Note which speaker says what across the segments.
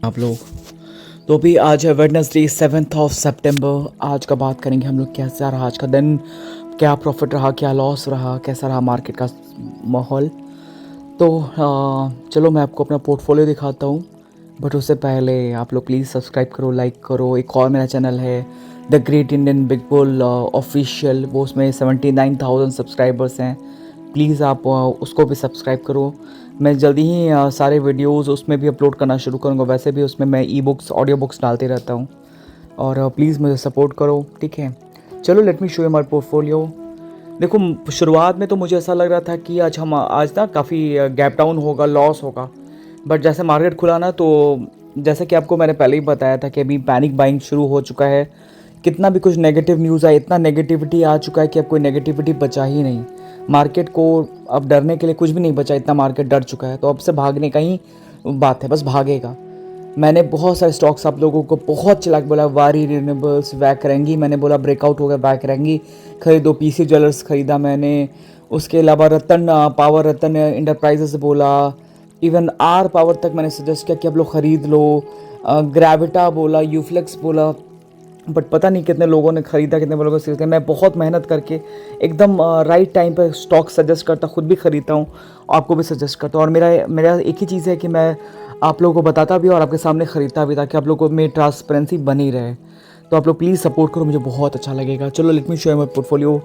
Speaker 1: आप लोग। तो अभी आज है वेडनेसडे 7 सितंबर। आज का बात करेंगे हम लोग, कैसा रहा आज का दिन, क्या प्रॉफिट रहा, क्या लॉस रहा, कैसा रहा मार्केट का माहौल। तो चलो मैं आपको अपना पोर्टफोलियो दिखाता हूँ। बट उससे पहले आप लोग प्लीज़ सब्सक्राइब करो, लाइक करो। एक और मेरा चैनल है the great Indian big bull official, वो उसमें 79,000 सब्सक्राइबर्स हैं। प्लीज़ आप उसको भी सब्सक्राइब करो। मैं जल्दी ही सारे वीडियोस उसमें भी अपलोड करना शुरू करूँगा। वैसे भी उसमें मैं ई बुक्स, ऑडियो बुक्स डालते रहता हूँ। और प्लीज़ मुझे सपोर्ट करो, ठीक है। चलो let me show you my portfolio. देखो, शुरुआत में तो मुझे ऐसा लग रहा था कि आज ना काफ़ी गैप डाउन होगा, लॉस होगा। बट जैसे मार्केट खुला ना, तो जैसे कि आपको मैंने पहले ही बताया था कि अभी पैनिक बाइंग शुरू हो चुका है। कितना भी कुछ नेगेटिव न्यूज़ आए, इतना नेगेटिविटी आ चुका है कि अब कोई नेगेटिविटी बचा ही नहीं। मार्केट को अब डरने के लिए कुछ भी नहीं बचा, इतना मार्केट डर चुका है। तो अब से भागने का ही बात है, बस भागेगा। मैंने बहुत सारे स्टॉक्स आप लोगों को बहुत चला के बोला, वारी रिन्यूएबल्स, वैकरेंगी, मैंने बोला ब्रेकआउट हो गया, वैकरेंगी खरीदो, पीसी ज्वेलर्स खरीदा मैंने। उसके अलावा रतन पावर, रतन इंटरप्राइजेस बोला, इवन आर पावर तक मैंने सजेस्ट किया कि आप लोग ख़रीद लो। ग्रेविटा बोला, यूफ्लेक्स बोला। बट पता नहीं कितने लोगों ने ख़रीदा, कितने लोगों ने खरीदा। मैं बहुत मेहनत करके एकदम राइट टाइम पर स्टॉक सजेस्ट करता, खुद भी ख़रीदता हूँ, आपको भी सजेस्ट करता हूँ। और मेरा मेरा एक ही चीज़ है कि मैं आप लोगों को बताता भी और आपके सामने ख़रीदता भी, ताकि आप लोगों में ट्रांसपेरेंसी बनी रहे। तो आप लोग प्लीज़ सपोर्ट करो, मुझे बहुत अच्छा लगेगा। चलो let me show you my portfolio.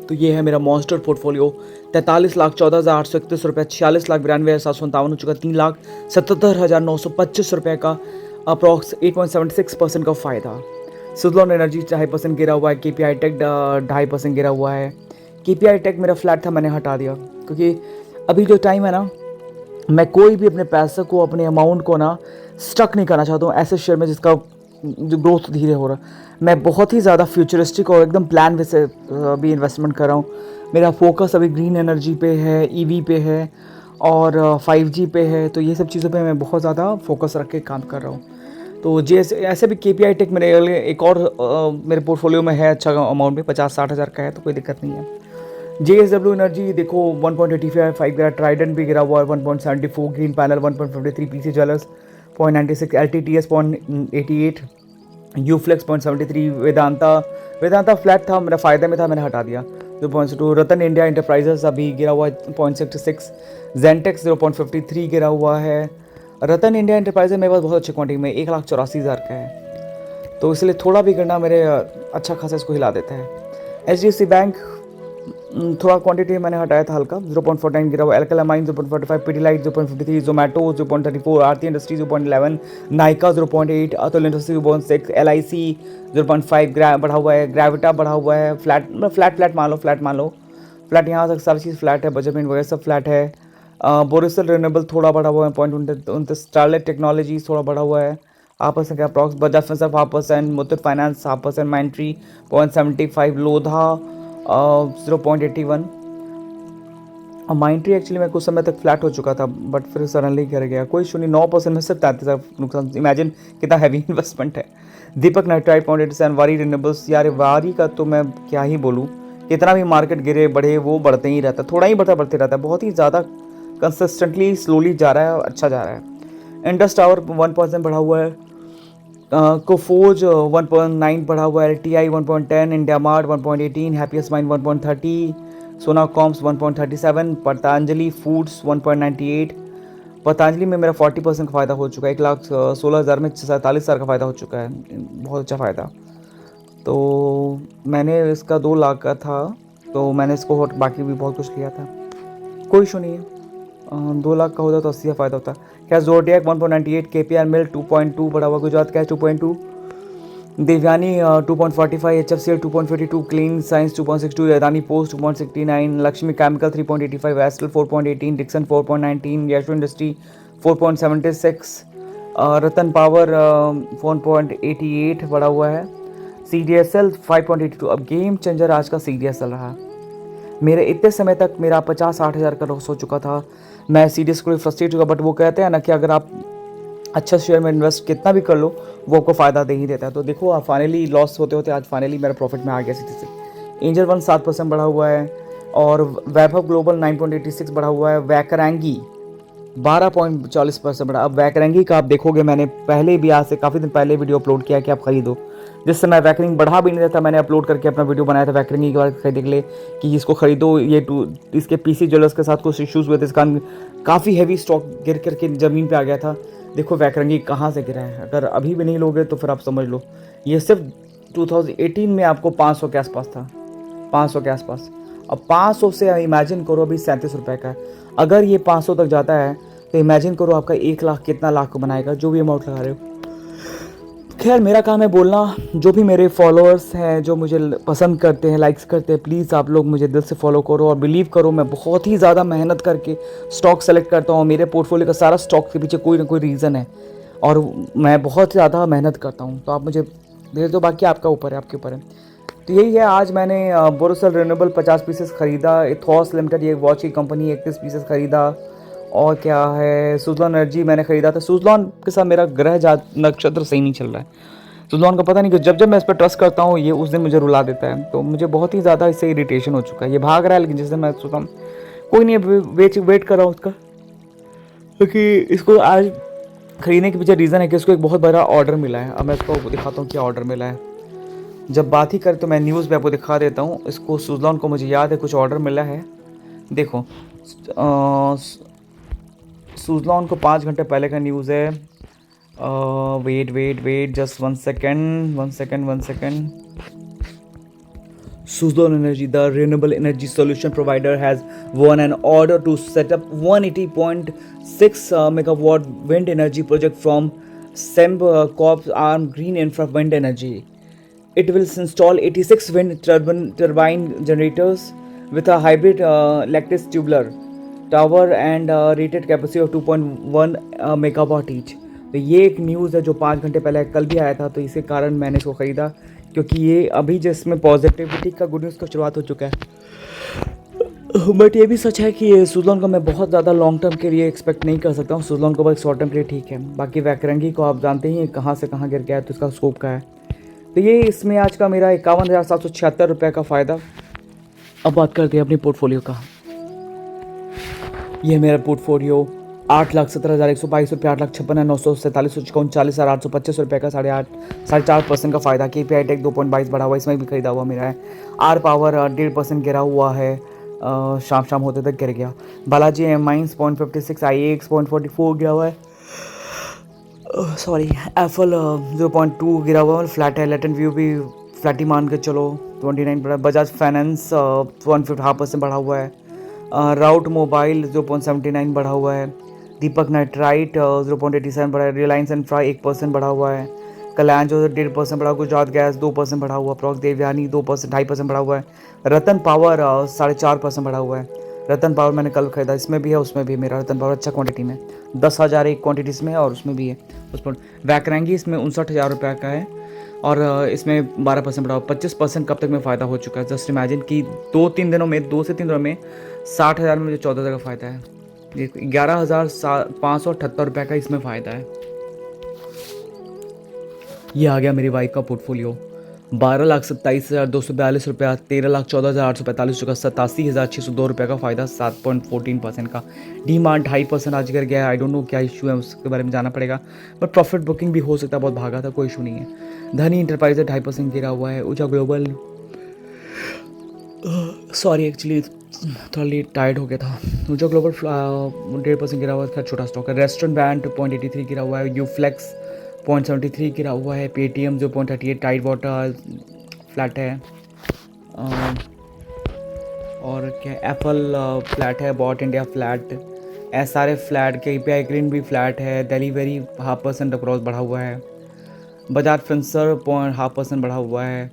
Speaker 1: तो ये है मेरा मॉन्स्टर पोर्टफोलियो। 43,14,831 रुपये, 46,92,757 हो चुका, 3,77,925 रुपये का अप्रॉक्स 8.76% का फ़ायदा। सुजलॉन एनर्जी 2.5% गिरा हुआ है। केपीआई टेक 2.5% गिरा हुआ है। केपीआई टेक मेरा फ्लैट था, मैंने हटा दिया, क्योंकि अभी जो टाइम है ना, मैं कोई भी अपने पैसे को, अपने अमाउंट को ना स्टक नहीं करना चाहता हूँ ऐसे शेयर में जिसका जो ग्रोथ धीरे हो रहा है। मैं बहुत ही ज़्यादा फ्यूचरिस्टिक और एकदम प्लान वे से भी इन्वेस्टमेंट कर रहा हूँ। मेरा फोकस अभी ग्रीन एनर्जी पे है, ईवी पे है और 5G पे है। तो ये सब चीज़ों पे मैं बहुत ज़्यादा फोकस रख के काम कर रहा हूँ। तो जैसे ऐसे भी केपीआई टेक मेरे लिए एक और मेरे पोर्टफोलियो में है, अच्छा अमाउंट में 50-60 हज़ार का है, तो कोई दिक्कत नहीं है। JSW एनर्जी देखो 1.85 गिरा, ट्राइडेंट भी गिरा हुआ है 1.74, green panel 1.53, PC jewellers 0.96, LTTS 0.88, Uflex 0.73, Vedanta flat था, मेरा फ़ायदे में था, मैंने हटा दिया 0.2। रतन इंडिया इंटरप्राइजेस अभी गिरा हुआ है 0.66, जेंटेक्स 0.53 गिरा हुआ है। रतन इंडिया इंटरप्राइजेस मेरे पास बहुत अच्छी क्वांटिटी में 1,84,000 का है, तो इसलिए थोड़ा भी गिरना मेरे अच्छा खासा इसको हिला देता है। HDFC बैंक थोड़ा क्वांटिटी मैंने हटाया था हल्का, 0.49 गिरा हुआ। Alkyl amines 0.45, Pidilite 0.53, Zomato 0.34, Aarti industry 0.11, Nykaa 0.8, Atul industry 0.6, LIC 0.5 बढ़ा हुआ है। ग्रेविटा बढ़ा हुआ है। फ्लैट मान लो, फ्लैट यहाँ तक सारी चीज़ फ्लैट है, बजट वगैरह सब फ्लैट है। बोरिसल रिन्यूएबल थोड़ा बढ़ा हुआ है 0.29, स्टारलाइट टेक्नोलॉजीज थोड़ा बढ़ा हुआ है, आपस में क्या अप्रॉक्स। बजाज फिंसर्व 0.5%, मुथूट फाइनेंस 0.5%, माइंट्री 0.75, लोधा 0.81। और माइंट्री एक्चुअली मैं कुछ समय तक फ्लैट हो चुका था, बट फिर सडनली गिर गया। कोई इशू नहीं, 9% में सिर्फ 33 नुकसान। इमेजिन कितना हैवी इन्वेस्टमेंट है। दीपक नाइट्राइट 0.87, वारी रिन्यूएबल्स, यार वारी का तो मैं क्या ही बोलूँ, कितना भी मार्केट गिरे बढ़े वो बढ़ते ही रहता है, थोड़ा ही बढ़ते रहता है, बहुत ही ज़्यादा कंसिस्टेंटली स्लोली जा रहा है, अच्छा जा रहा है। इंडस टावर 1% बढ़ा हुआ है। कोफोज 1.9 बढ़ा हुआ है। TI 1.10, India mart 1.18, happiest mind 1.30, सोना कॉम्स 1.37, पतंजलि फूड्स 1.98। पतंजलि में मेरा 40% का फ़ायदा हो चुका है, 1,16,000 में 47,000 का फ़ायदा हो चुका है, बहुत अच्छा फ़ायदा। तो मैंने इसका 2 लाख का था, तो मैंने इसको बाकी भी बहुत कुछ लिया था, कोई इशू नहीं है। 2 लाख का होता तो 80 का फ़ायदा होता। क्या जोडियक 1.98, KPR मिल 2.2 बढ़ा हुआ, Gujarat Gas 2.2, Devyani 2.45, HFCL 2.52, Clean Science 2.62, Adani Ports 2.69, Laxmi Chemical 3.85, Astral 4.18, Dixon 4.19, Yasho Industry 4.76, Ratan Power 4.88 बढ़ा हुआ है। CDSL 5.82। अब गेम चेंजर आज का CDSL रहा। मेरे इतने समय तक मेरा 50-60 हज़ार का लॉस हो चुका था। मैं सीरियस को फ्रस्ट्रेट चुका, बट वो कहते हैं ना कि अगर आप अच्छा शेयर में इन्वेस्ट कितना भी कर लो, वो आपको फ़ायदा दे ही देता है। तो देखो, आप फाइनली लॉस होते होते आज फाइनली मेरा प्रॉफिट में आ गया सीधे से। एंजल वन 7% बढ़ा हुआ है, और वैभव ग्लोबल 9.86 बढ़ा हुआ है। वैकरंगी 12.40% बढ़ा। अब वैकरंगी का आप देखोगे, मैंने पहले भी आज से काफ़ी दिन पहले वीडियो अपलोड किया कि आप खरीदो। जिस समय वैकरिंग बढ़ा भी नहीं रहता, मैंने अपलोड करके अपना वीडियो बनाया था वैकरिंग के बारे खरीदने के लिए कि इसको खरीदो। इसके पीसी ज्वेलर्स के साथ कुछ इश्यूज़ हुए थे, इसका काफ़ी हैवी स्टॉक गिर करके ज़मीन पे आ गया था। देखो वैकरंगी कहाँ से गिरा है, अगर अभी भी नहीं लोगे तो फिर आप समझ लो ये सिर्फ 2018 में आपको 500 के आसपास था, 500 के आसपास। अब 500 से इमेजिन करो अभी 37 रुपये का है। अगर ये 500 तक जाता है तो इमेजिन करो आपका 1 लाख कितना लाख को बनाएगा, जो भी अमाउंट लगा रहे हो। खैर मेरा काम है बोलना। जो भी मेरे फॉलोअर्स हैं, जो मुझे पसंद करते हैं, लाइक्स करते हैं, प्लीज़ आप लोग मुझे दिल से फॉलो करो और बिलीव करो, मैं बहुत ही ज़्यादा मेहनत करके स्टॉक सेलेक्ट करता हूँ। मेरे पोर्टफोलियो का सारा स्टॉक के पीछे कोई ना कोई रीज़न है और मैं बहुत ज़्यादा मेहनत करता हूँ। तो आप मुझे दे दो, बाकी आपका ऊपर है, आपके ऊपर है। तो यही है, आज मैंने बोरोसिल रिन्यूएबल 50 पीसेस ख़रीदा। इथॉस लिमिटेड, ये वॉच की कंपनी, 31 पीसेस ख़रीदा। और क्या है, सुजलॉन एनर्जी मैंने ख़रीदा था। सुजलॉन के साथ मेरा ग्रह नक्षत्र सही नहीं चल रहा है। सुजलॉन का पता नहीं कि जब जब मैं इस पर ट्रस्ट करता हूँ ये उस दिन मुझे रुला देता है। तो मुझे बहुत ही ज़्यादा इससे इरिटेशन हो चुका है। ये भाग रहा है, लेकिन जिस दिन मैं सोचता हूँ कोई नहीं, वेट कर रहा हूँ उसका, क्योंकि इसको आज खरीदने के पीछे रीज़न है कि इसको एक बहुत बड़ा ऑर्डर मिला है। अब मैं इसको दिखाता हूँ क्या ऑर्डर मिला है। जब बात ही करें तो मैं न्यूज़ में आपको दिखा देता हूँ। इसको सुजलॉन को मुझे याद है कुछ ऑर्डर मिला है। देखो सुजलॉन को 5 घंटे पहले का न्यूज़ है। Wait just 1 second. Suzlon Energy, the renewable energy solution provider, has won an order to set up 180.6 megawatt wind energy project from Sembcorp's arm Green Infra Wind Energy. It will install 86 wind turbine generators with a hybrid lattice tubular tower and rated capacity of 2.1 megawatt each. तो ये एक news है जो 5 घंटे पहले कल भी आया था, तो इसी कारण मैंने इसको ख़रीदा, क्योंकि ये अभी जिसमें पॉजिटिविटी का गुड न्यूज़ का शुरुआत हो चुका है। बट ये भी सच है कि सुजलॉन को मैं बहुत ज़्यादा लॉन्ग टर्म के लिए एक्सपेक्ट नहीं कर सकता हूँ। सुजलॉन को बस शॉर्ट टर्म के लिए ठीक है। बाकी वैकरंगी को आप जानते ही हैं कहाँ से कहाँ गिर गया है, तो इसका स्कोप का है। तो ये इसमें आज का मेरा 51,776 रुपये का फ़ायदा। अब बात करते हैं अपनी पोर्टफोलियो का। ये मेरा पोर्टफोलियो 8,17,122 रुपये, 8,56,947 49,40,825 का 4.5% का फ़ायदा। KPI टेक 2.22 बढ़ा हुआ, इसमें भी खरीदा हुआ मेरा है। आर पावर 1.5% गिरा हुआ है, शाम होते तक गिर गया। बालाजी एमाइंस 0.56, IEX 0.44 गिरा हुआ है। सॉरी, एफल 0.2 गिरा हुआ है, फ्लैट है। लेटेंट व्यू भी फ्लैट ही मान के चलो, 29 बढ़ा। बजाज फाइनेंस 1.5% बढ़ा हुआ है। राउट मोबाइल 0.79 बढ़ा हुआ है। दीपक नाइट्राइट 0.87 बढ़ा है। रिलायंस इंफ्रा 1% बढ़ा हुआ है। कल्याण जो 1.5% बढ़ा हुआ। गुजरात गैस 2% बढ़ा हुआ। प्रॉक्स देवयानी 2.5% बढ़ा हुआ है। रतन पावर 4.5% बढ़ा हुआ है। रतन पावर मैंने कल खरीदा, इसमें भी है उसमें भी है। मेरा रतन पावर अच्छा क्वांटिटी में 10,000 एक क्वांटिटी इसमें है और उसमें भी है। उस पर वैकरंगी इसमें 59,000 रुपये का है और इसमें 12% बढ़ा हुआ। 25% कब तक में फ़ायदा हो चुका है। जस्ट इमेजिन कि 2-3 दिनों में, 2 से 3 दिनों में 60,000 में मुझे 14,000 का फ़ायदा है। 11,578 रुपये का इसमें फ़ायदा है। ये आ गया मेरी वाइफ का पोर्टफोलियो। 12,27,242 रुपया, 13,14,845 रुपये, 87,602 रुपये का फ़ायदा, 7.14% का। डीमार्ट 2.5% आज गिर गया है। आई डोंट नो क्या इशू है, उसके बारे में जाना पड़ेगा। बट प्रॉफिट बुकिंग भी हो सकता है, बहुत भागा था, कोई इशू नहीं है। धनी इंटरप्राइज 2.5% गिरा हुआ है। ऊर्जा ग्लोबल, सॉरी एक्चुअली थोड़ा लेट टायर्ड हो गया था। ऊर्जा ग्लोबल 1.5% गिरा हुआ है, खैर छोटा स्टॉक है। रेस्टोरेंट बैंड 2.83 गिरा हुआ है। यूफ्लेक्स 0.73 गिरा हुआ है। पेटीएम 0.38, टाइड वाटर फ्लैट है। और क्या, एप्पल फ्लैट है। Bata India flat, SRF flat, KPI Green भी फ्लैट है। डिलीवरी 0.5% अक्रॉस बढ़ा हुआ है। बजाज फिंसर 0.5% बढ़ा हुआ है।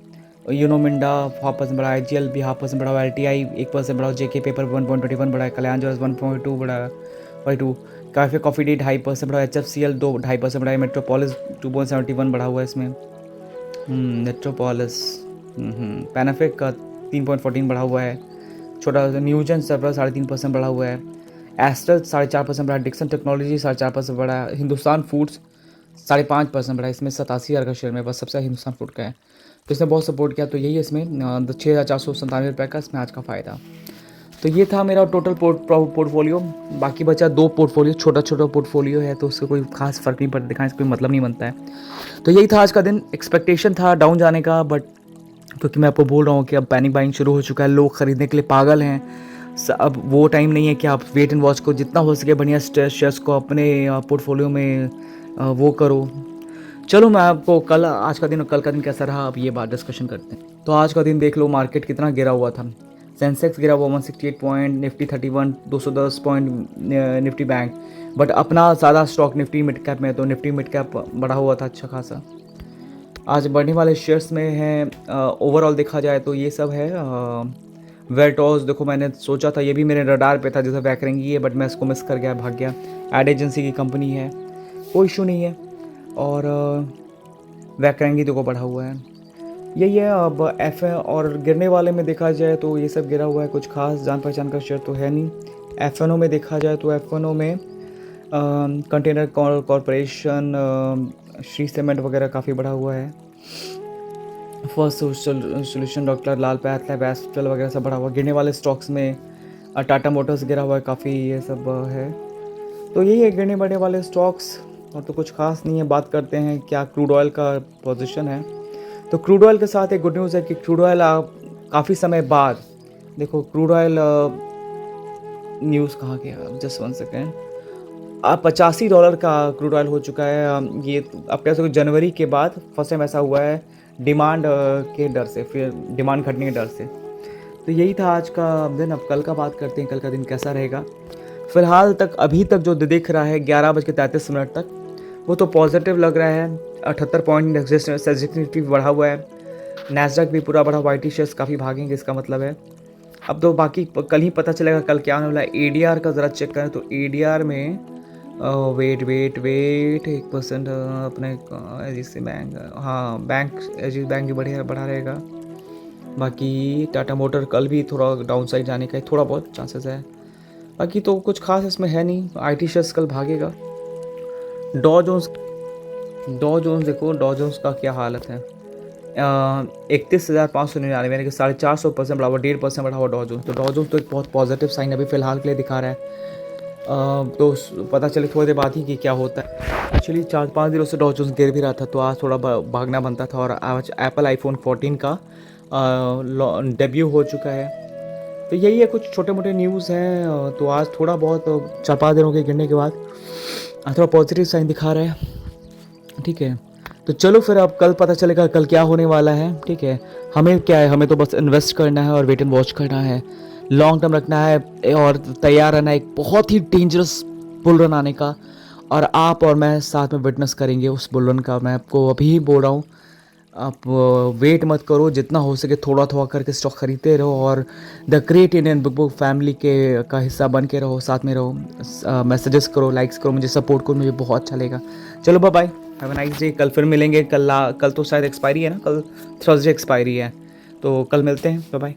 Speaker 1: यूनो मिंडा 0.5% बढ़ा है। GL भी 0.5% बढ़ा हुआ है। LTI 1% बढ़ा हुआ है। JK पेपर 1.21 बढ़ा है। कल्याण ज्वेलर्स 1.2 बढ़ा है, 2। कैफे कॉफ़ी डे 2.5% बढ़ा है। HFCL 2.5% बढ़ा है। मेट्रोपोलिस 2.71 बढ़ा हुआ है इसमें। मेट्रोपोलिस पैनाफिक का 3.14 बढ़ा हुआ है। छोटा न्यूजन सर्वर 3.5% बढ़ा हुआ है। एस्ट्रल 4.5% बढ़ा है। डिक्सन टेक्नोलॉजी 4.5% बढ़ा है। हिंदुस्तान फूड्स 5.5% बढ़ा है। इसमें 87,000 का शेयर में बस सबसे हिंदुस्तान फूड का है, तो इसने बहुत सपोर्ट किया। तो यही है इसमें 6,497 रुपये का इसमें आज का फ़ायदा। तो ये था मेरा टोटल पोर्टफोलियो। बाकी बचा 2 पोर्टफोलियो, छोटा-छोटा पोर्टफोलियो है तो उससे कोई ख़ास फ़र्क नहीं पड़ता, दिखाने से कोई मतलब नहीं बनता है। तो यही था आज का दिन, एक्सपेक्टेशन था डाउन जाने का, बट क्योंकि मैं आपको बोल रहा हूँ कि अब पैनिक बाइंग शुरू हो चुका है, लोग खरीदने के लिए पागल हैं। अब वो टाइम नहीं है कि आप वेट एंड वॉच को जितना हो सके बढ़िया शेयर्स को अपने पोर्टफोलियो में वो करो। चलो मैं आपको कल, आज का दिन और कल का दिन कैसा रहा, अब ये बात डिस्कशन करते हैं। तो आज का दिन देख लो, मार्केट कितना गिरा हुआ था। सेंसेक्स गिरा हुआ 168 point, Nifty 31, 210 point Nifty bank. But अपना ज़्यादा स्टॉक निफ्टी मिड कैप में है, तो निफ्टी मिड कैप बढ़ा हुआ था अच्छा खासा। आज बढ़ने वाले शेयर्स में हैं, ओवरऑल देखा जाए तो ये सब है। वेल्टॉस देखो, मैंने सोचा था ये भी मेरे रडार पे था, जैसे वैकरेंगी है, बट मैं इसको मिस कर गया, भाग गया। एड एजेंसी की कंपनी है, कोई इशू नहीं है। और वैकरेंगी देखो बढ़ा हुआ है, यही है। अब एफ है, और गिरने वाले में देखा जाए तो ये सब गिरा हुआ है, कुछ खास जान पहचान का शेयर तो है नहीं। एफ एन ओ में देखा जाए तो एफ एन ओ में कंटेनर कॉरपोरेशन, श्री सीमेंट वगैरह काफ़ी बढ़ा हुआ है। फर्स्ट सोल्यूशन, डॉक्टर लाल पैथ एस्ट्रल वगैरह सब बढ़ा हुआ। गिरने वाले स्टॉक्स में टाटा मोटर्स गिरा हुआ है काफ़ी, ये सब है। तो यही है गिरने बढ़ने वाले स्टॉक्स, और तो कुछ खास नहीं है। बात करते हैं क्या क्रूड ऑयल का पोजीशन है। तो क्रूड ऑयल के साथ एक गुड न्यूज़ है कि क्रूड ऑयल काफ़ी समय बाद, देखो क्रूड ऑयल न्यूज़ कहाँ गया, जस्ट 1 सेकेंड। अब $85 का क्रूड ऑयल हो चुका है। ये अब कह सकते हो जनवरी के बाद फर्स्ट टाइम ऐसा हुआ है, डिमांड के डर से, फिर डिमांड घटने के डर से। तो यही था आज का दिन। अब कल का बात करते हैं, कल का दिन कैसा रहेगा। फिलहाल तक अभी तक जो दिख रहा है 11:33 तक, वो तो पॉजिटिव लग रहा है। 78 पॉइंट सेंसिटिविटी बढ़ा हुआ है। नैस्डैक भी पूरा बढ़ा हुआ, आई टी शेयर्स काफ़ी भागेंगे, इसका मतलब है। अब तो बाकी कल ही पता चलेगा कल क्या होने वाला है। ए डी आर का ज़रा चेक करें तो ए डी आर में वेट वेट वेट 1% अपने एच बैंक, हाँ बैंक, एच बैंक भी बढ़ा रहेगा। बाकी टाटा मोटर कल भी थोड़ा डाउन साइड जाने का थोड़ा बहुत चांसेस है। बाकी तो कुछ खास इसमें है नहीं। आई टी शेयर्स कल भागेगा। डॉ जोन्स, देखो डॉ जोन्स का क्या हालत है। 31,599, यानी कि 450% बढ़ा हुआ, 1.5% बढ़ा हुआ डॉ जोन्स। तो डॉ जोन्स तो एक बहुत पॉजिटिव साइन अभी फिलहाल के लिए दिखा रहा है। तो पता चले थोड़ी देर बाद ही कि क्या होता है। एक्चुअली 4-5 दिनों से डॉ जोन्स गिर भी रहा था, तो आज थोड़ा भागना बनता था। और आज एप्पल आईफोन 14 का डेब्यू हो चुका है। तो यही है, कुछ छोटे मोटे न्यूज़ हैं। तो आज थोड़ा बहुत 4-5 दिनों के गिरने के बाद आज थोड़ा पॉजिटिव साइन दिखा रहा है। ठीक है, तो चलो फिर अब कल पता चलेगा कल क्या होने वाला है। ठीक है, हमें क्या है, हमें तो बस इन्वेस्ट करना है और वेट एंड वॉच करना है, लॉन्ग टर्म रखना है और तैयार रहना है एक बहुत ही डेंजरस बुल रन आने का। और आप और मैं साथ में विटनेस करेंगे उस बुल रन का। मैं आपको अभी ही बोल रहा हूँ, आप वेट मत करो, जितना हो सके थोड़ा थोड़ा करके स्टॉक खरीदते रहो, और the great Indian book book family के का हिस्सा बन के रहो, साथ में रहो। मैसेजेस करो, लाइक्स करो, मुझे सपोर्ट करो, मुझे बहुत अच्छा लगेगा। चलो bye bye, have a nice day. कल फिर मिलेंगे। कल तो शायद एक्सपायरी है ना, कल थर्सडे एक्सपायरी है, तो कल मिलते हैं। Bye bye.